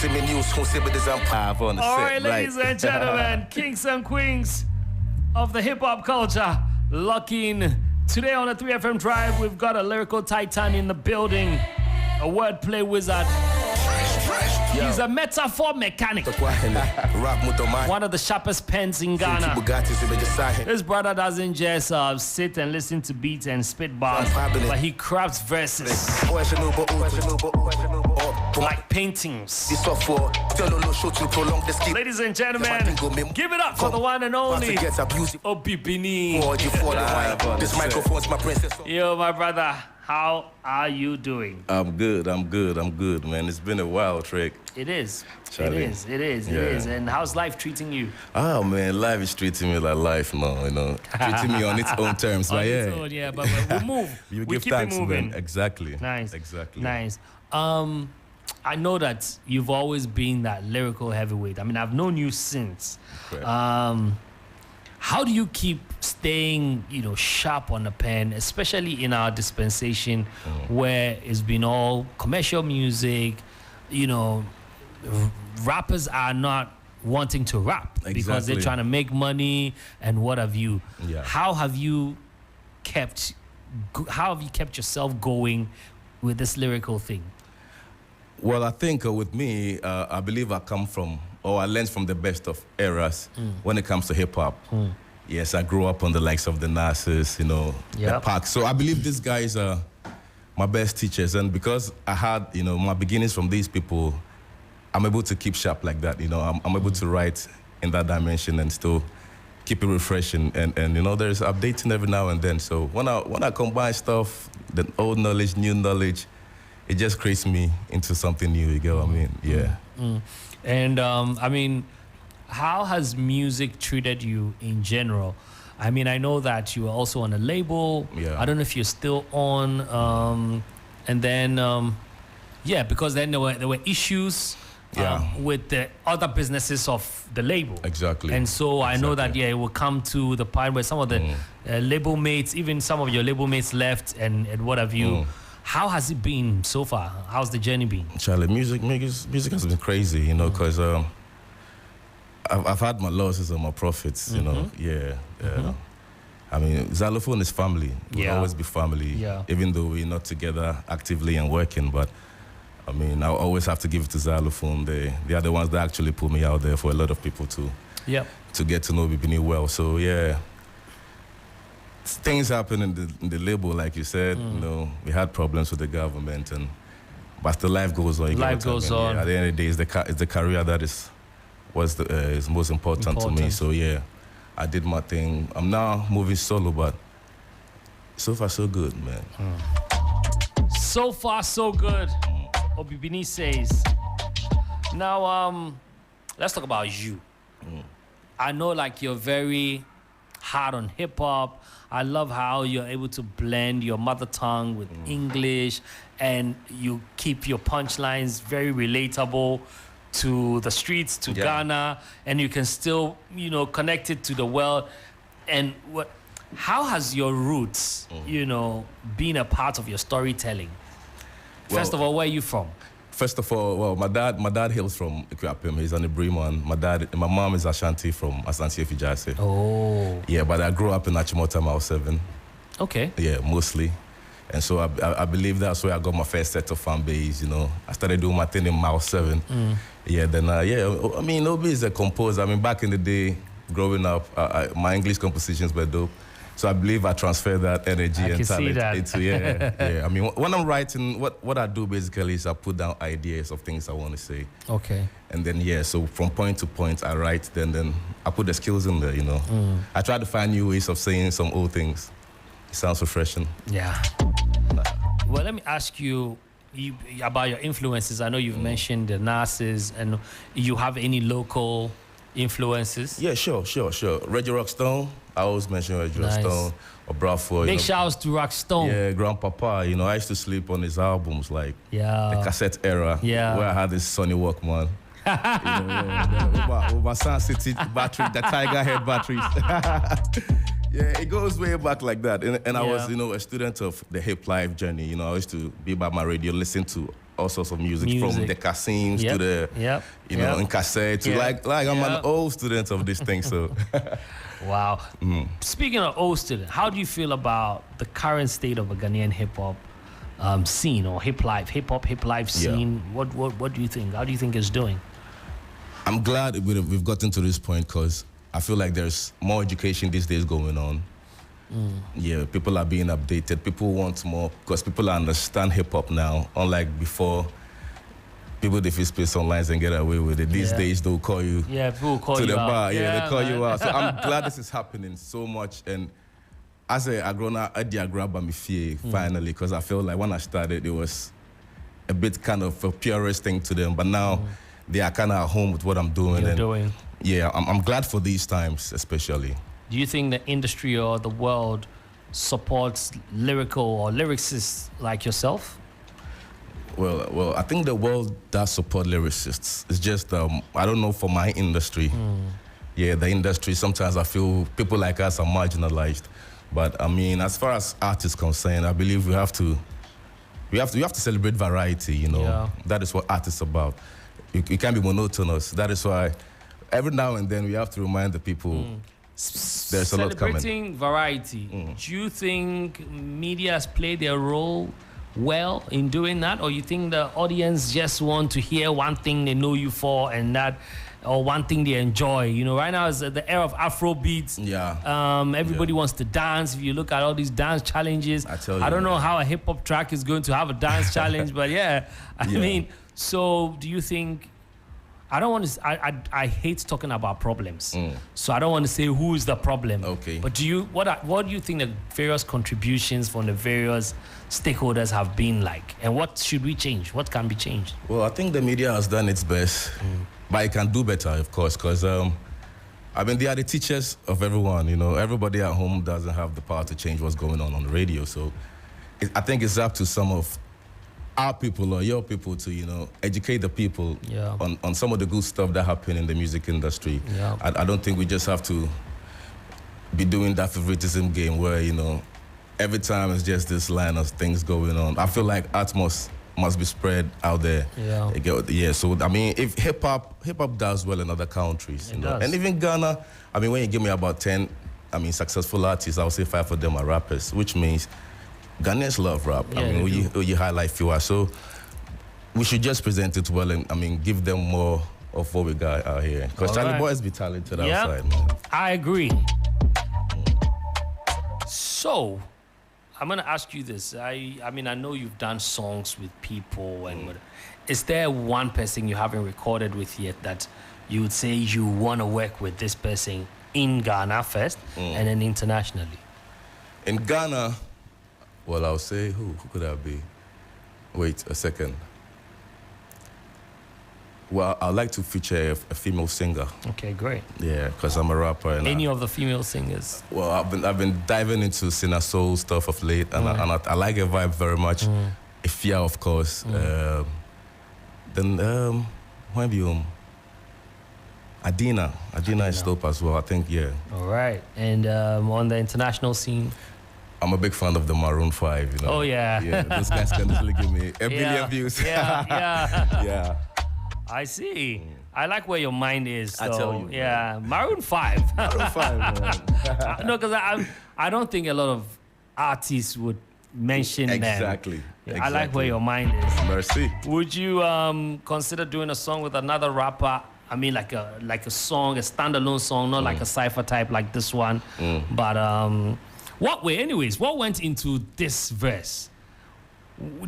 All right, ladies and gentlemen, kings and queens of the hip-hop culture, locking today on the 3FM Drive. We've got a lyrical titan in the building, a wordplay wizard. He's a metaphor mechanic. One of the sharpest pens in Ghana. This brother doesn't just sit and listen to beats and spit bars, but he crafts verses like paintings. Ladies and gentlemen, give it up for the one and only Obibini. Yo, my brother, how are you doing? I'm good, man. It's been a while, Trick. It is. Charlie. It is. And how's life treating you? Oh, man, life is treating me like life now, treating me on its own terms. On but its yeah. own, yeah, but we'll move. You we give keep thanks, it moving. man. Exactly. Nice. Exactly. Nice. I know that you've always been that lyrical heavyweight. I mean, I've known you since. Okay. How do you keep staying, sharp on the pen, especially in our dispensation where it's been all commercial music, rappers are not wanting to rap because they're trying to make money and what have you. Yeah. How have you kept yourself going with this lyrical thing? Well, I think with me, I believe I learned from the best of eras when it comes to hip-hop. Yes, I grew up on the likes of the Nas's, the Pac. So I believe these guys are my best teachers. And because I had, my beginnings from these people, I'm able to keep sharp like that. I'm able to write in that dimension and still keep it refreshing. And there's updating every now and then. So when I combine stuff, the old knowledge, new knowledge, it just creates me into something new, you get what I mean? Yeah. And, how has music treated you in general? I mean, I know that you were also on a label. Yeah. I don't know if you're still on. And then, because then there were issues with the other businesses of the label. Exactly. And so I know that, it will come to the point where some of the label mates, even some of your label mates left and what have you. How has it been so far? How's the journey been? Charlie, music has been crazy, because I've had my losses and my profits, Yeah. I mean, Xylophone is family. We'll always be family, even though we're not together actively and working. But, I mean, I always have to give it to Xylophone. They are the ones that actually put me out there for a lot of people to get to know Bibini well. So, yeah. Things happen in the label, like you said. We had problems with the government, but the life goes on. Life goes on. At the end of the day, it's the career that is most important to me. So yeah, I did my thing. I'm now moving solo, but so far so good, man. So far so good. Obibini says. Now, let's talk about you. I know, you're very hard on hip hop. I love how you're able to blend your mother tongue with English, and you keep your punchlines very relatable to the streets, to Ghana, and you can still, connect it to the world. And how has your roots, been a part of your storytelling? First of all, where are you from? First of all, my dad hails from Abiam. He's an Ibriman. My mom is Ashanti from Asante Fijase. Oh. Yeah, but I grew up in Achimota, Mile 7. Okay. Yeah, mostly. And so I believe that's where I got my first set of fan base, I started doing my thing in Mile 7. Yeah, then, Obi is a composer. I mean, back in the day, growing up, my English compositions were dope. So I believe I transfer that energy and talent into I mean, when I'm writing, what I do basically is I put down ideas of things I want to say. Okay. And then so from point to point I write, then I put the skills in there, I try to find new ways of saying some old things. It sounds refreshing. Yeah. Well, let me ask you about your influences. I know you've mentioned the Nas's, and you have any local influences? Yeah, sure. Reggie Rockstone. I always mention Reggie Rockstone or Bravo. Big shouts to Rockstone. Yeah, Grandpapa. I used to sleep on his albums, the cassette era, where I had this Sony Walkman. With my Sun City battery, the Tiger Head batteries. Yeah, it goes way back like that. And I was, a student of the hip life journey. I used to be by my radio, listen to all sorts of music. From the casinos to the, you know, in cassette to like I'm an old student of this thing, so. Wow. Speaking of old student, how do you feel about the current state of a Ghanaian hip-hop scene or hip life scene? What do you think? How do you think it's doing? I'm glad we've gotten to this point because I feel like there's more education these days going on. Yeah, people are being updated. People want more because people understand hip-hop now, unlike before. People, they feel space online and get away with it. These days, they'll call you people will call to you the out. bar. Yeah, they call you out. So I'm glad this is happening so much. And as I grown up, I did grab my fear finally because I felt like when I started, it was a bit kind of a purist thing to them. But now they are kind of at home with what I'm doing. Yeah, I'm glad for these times, especially. Do you think the industry or the world supports lyrical or lyricists like yourself? Well, I think the world does support lyricists. It's just, I don't know, for my industry. Yeah, the industry, sometimes I feel people like us are marginalized. But I mean, as far as art is concerned, I believe we have to celebrate variety, you know. Yeah. That is what art is about. You can't be monotonous. That is why every now and then we have to remind the people there's a lot coming. Celebrating variety. Do you think media has played their role well in doing that, or you think the audience just want to hear one thing they know you for and that, or one thing they enjoy? You know, right now is the era of Afro beats. Everybody wants to dance. If you look at all these dance challenges, I don't know how a hip hop track is going to have a dance challenge, but I mean, so do you think? I don't want to. I hate talking about problems, so I don't want to say who is the problem. Okay. But what do you think the various contributions from the various stakeholders have been like, and what should we change? What can be changed? Well, I think the media has done its best, but it can do better, of course, because I mean, they are the teachers of everyone. You know, everybody at home doesn't have the power to change what's going on the radio. So, I think it's up to some of our people or your people to, you know, educate the people on some of the good stuff that happen in the music industry. I don't think we just have to be doing that favoritism game where, you know, every time it's just this line of things going on. I feel like art must be spread out there. So I mean, if hip hop does well in other countries, you know, and even Ghana, I mean, when you give me about 10, I mean, successful artists, I would say 5 of them are rappers, which means Ghanaians love rap. I mean, you highlight fewer, so we should just present it well and, I mean, give them more of what we got out here. Because Charlie Boys be talented outside, man. I agree. So, I'm going to ask you this. I mean, I know you've done songs with people, and is there one person you haven't recorded with yet that you would say you want to work with this person in Ghana first and then internationally? In Ghana, well, I'll say, who could that be? Wait a second. Well, I'd like to feature a female singer. Okay, great. Yeah, because I'm a rapper. And any of the female singers? Well, I've been diving into Sinner Soul stuff of late, and I like her vibe very much. Ifya, of course. Then, Adina is dope as well, I think, All right. And on the international scene? I'm a big fan of the Maroon 5, you know. Oh, yeah. Those guys can easily give me a billion views. Yeah. I see. I like where your mind is. So, I tell you. Yeah, Maroon 5. Maroon 5, man. No, because I don't think a lot of artists would mention them. Exactly. I like where your mind is. Merci. Would you consider doing a song with another rapper? I mean, like a song, a standalone song, not like a cypher type like this one. But what went into this verse?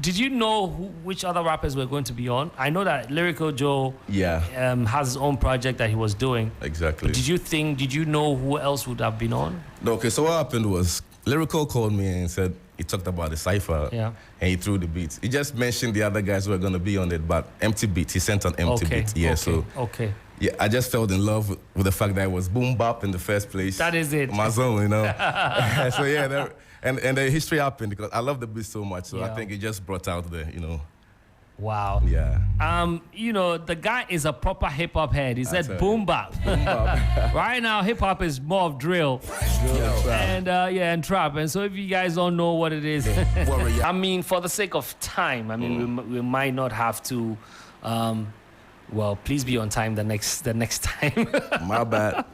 Did you know which other rappers were going to be on? I know that Lyrical Joe has his own project that he was doing. Exactly. But did you know who else would have been on? No, okay, so what happened was Lyrical called me and said he talked about the cypher and he threw the beats. He just mentioned the other guys who were going to be on it, but empty beats. He sent an empty beat. Yeah, yeah, I just fell in love with the fact that it was boom bap in the first place. That is it. My zone, you know. So yeah, and the history happened because I love the beat so much. So I think it just brought out the, you know, Wow. Yeah. You know, the guy is a proper hip hop head. He said boom bap. Right now, hip hop is more of drill. And and trap. And so if you guys don't know what it is, I mean, for the sake of time, I mean, we might not have to. Well, please be on time the next time. My bad.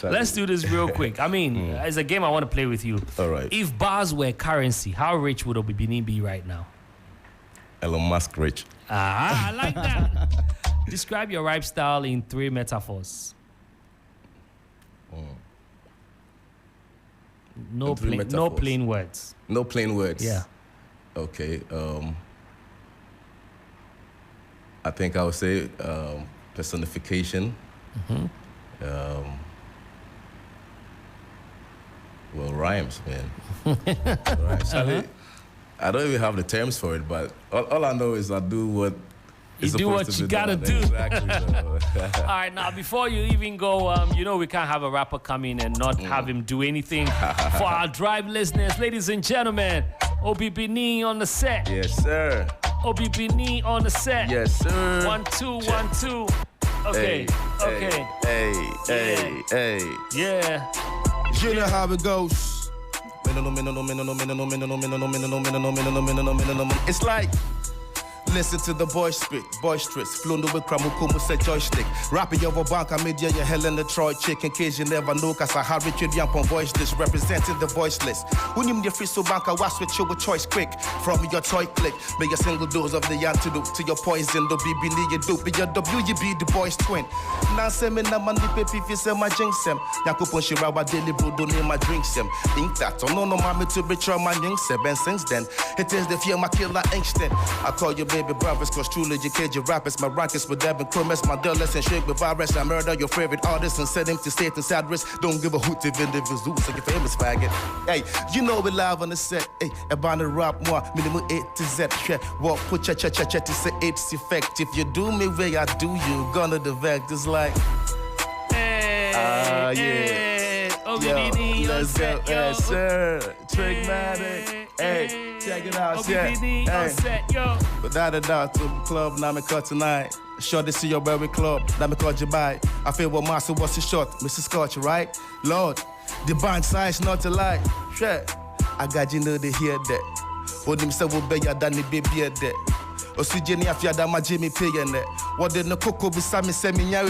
Let's do this real quick. I mean, it's a game I want to play with you. All right. If bars were currency, how rich would Obibini be right now? Elon Musk rich. I like that. Describe your rap style in 3 metaphors. No plain words. No plain words. Yeah. Okay. I think I would say personification. Well, rhymes, man. Rhymes. I don't even have the terms for it, but all I know is I do what you do what you gotta do. Exactly. All right, now before you even go, you know we can't have a rapper come in and not have him do anything. For our drive listeners, ladies and gentlemen, Obibini on the set. Yes, sir. Obibini on the set. Yes, sir. 1 2 1 2. Okay. Hey. Yeah. You know how it goes. It's like, listen to the boy spit, boisterous. Flown with Kramukumu said joystick. Rapping over bank, I made you Helen the Troy chick. In case you never know, cause I have Richard Yamp on voice this, representing the voiceless. When you need free so bank, I was with you with choice quick. From your toy click, make a single dose of the antidote to your poison. The BB need you dope, your W, you be the boy's twin. Now send me na money, baby, if you say my jinx em. Yakupon Shirawa daily bro, don't name my drinks em. Ink that, oh no, mommy to betray my jinx em. And since then, it is the fear my killer instant. I call you baby brothers, cause truly you kid your rappers. My rankings with Devin Crummers, my dollars and shake with virus. I murder your favorite artist and send him to state and sad risk. Don't give a hoot if individuals do, so you famous faggot. Hey, you know we live on the set. Hey, about the rap more, minimum A to Z. What put cha to say it's effect. If you do me way I do you, gonna the vectors like. Hey, yeah. Obibini on Let's set, go, yo. yes sir. Trigmatic. Hey, check it out, yeah. Obibini on set, yo. Without a doubt, to the club, now me cut tonight. Sure to see your very club, now me call you by. I feel what master was his shot, Mrs. Scotch, right? Lord, the band size not a lie. Sure, I got you know to hear that. Hold him say we'll be your Danny baby that. Osi Jenny afia da ma Jimmy paying that. What did no cocoa be Sammy send me yeah.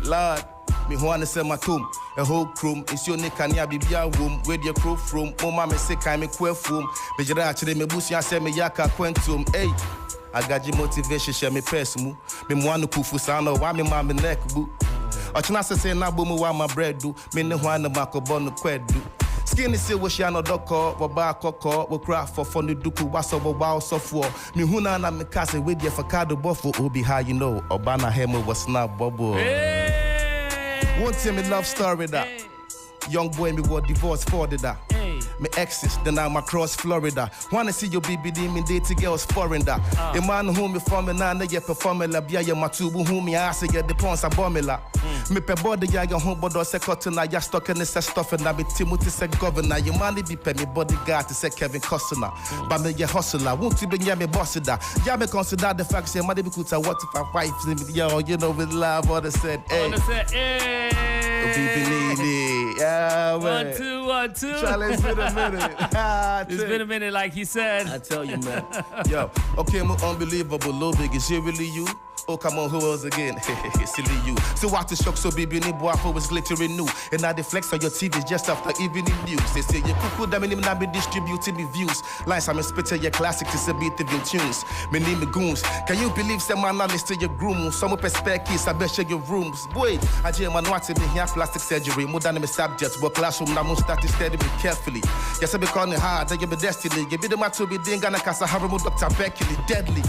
Lord, me wanna say my tomb. A whole crew, it's your nick and ya be a womb. Where your crew from? Mama me say kind me quaff room. But you actually me bush ya say me yaka quentum. Hey, I got your motivation, share me personal. Me wanna kufu sano, why me mama neck boo. Ochina say na boom wa my bread do. Me no wanna makobo no kwedu. Skinny say what she no doko, waba koko, we craft for funny duku, was over wow software. Me huna na me kase with your facado buffalo, obi how you know, Obana Hemo was not bubble. One time me love story that. Young boy me was divorced for that. Me exes, then I'm across Florida. Wanna see your BBD, me dating girls foreign da. A man who me from me now, you performing la bia ya matubu who me ask you the pons a bomila. Me pe body ya your home bodo se cotton ya stock and say stuff and I be Timothy se governor. Your money be pay me bodyguard to say Kevin Costner. But me ya hustler, won't you bring ya me boss da. Ya me consider the fact say money be cool to what if I wife yo, you know with love or the said hey. BBD, yeah, man. 1 2 1 2. Charlie, it's been a minute. It's been a minute, like he said. I tell you, man. Yo, okay, I'm unbelievable. Low big, is it really you? Oh, come on, who else again? Silly you. So watch the shock, so baby, ni boafo was glittering new. And now they flex on your TV just after evening news. They say you cuckoo, that mean not be distributing the views. Lines I'm spitting your classic to submit the tunes. Me name me goons. Can you believe some man knowledge to your groom? Some perspectives, I bet share your rooms. Boy, I just man watching me here plastic surgery. More than me subjects, but classroom now start to study me carefully. Yes, I be calling hard, I give me destiny. Give me the man to be doing Ghana Casa Haramu Dr. Beckley, deadly.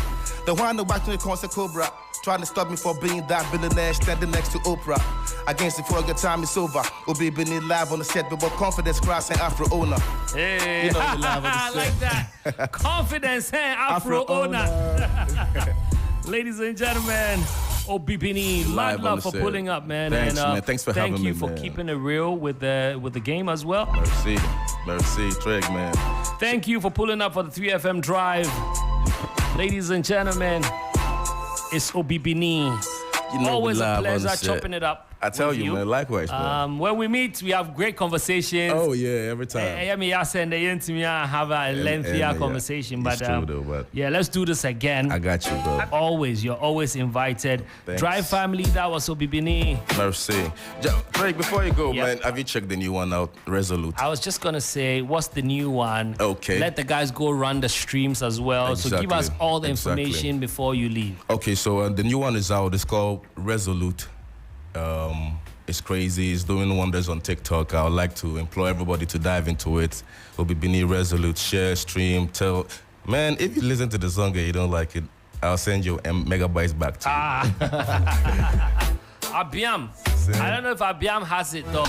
The one who back to the concert Cobra. Trying to stop me from being that billionaire standing next to Oprah. Against it for your time is over. Obi been live on the set, but confidence crossing Afro owner. Hey, you know we live on the I set. like that. Confidence, hey, Afro owner. Ladies and gentlemen, Obibini, mad love for pulling up, man. Thanks, man. Thanks for having me, Thank you for keeping it real with the game as well. Merci, Trig, man. Thank you for pulling up for the 3FM drive. Ladies and gentlemen, it's Obibini. You know, always a pleasure set. chopping it up. I tell you, man, likewise, man. When we meet, we have great conversations. Oh, yeah, every time. Have a lengthier conversation. It's true, though, but yeah, let's do this again. I got you, bro. Always, you're always invited. Thanks. Drive family, that was Obibini. Merci. Craig, before you go, man, have you checked the new one out, Resolute? I was just going to say, what's the new one? Okay. Let the guys go run the streams as well. Exactly. So give us all the information before you leave. Okay, so the new one is out. It's called Resolute. It's crazy. It's doing wonders on TikTok. I would like to implore everybody to dive into it. Obibini Resolute, share, stream, tell. Man, if you listen to the song and you don't like it, I'll send you megabytes back to you. Abiam. I don't know if Abiam has it though.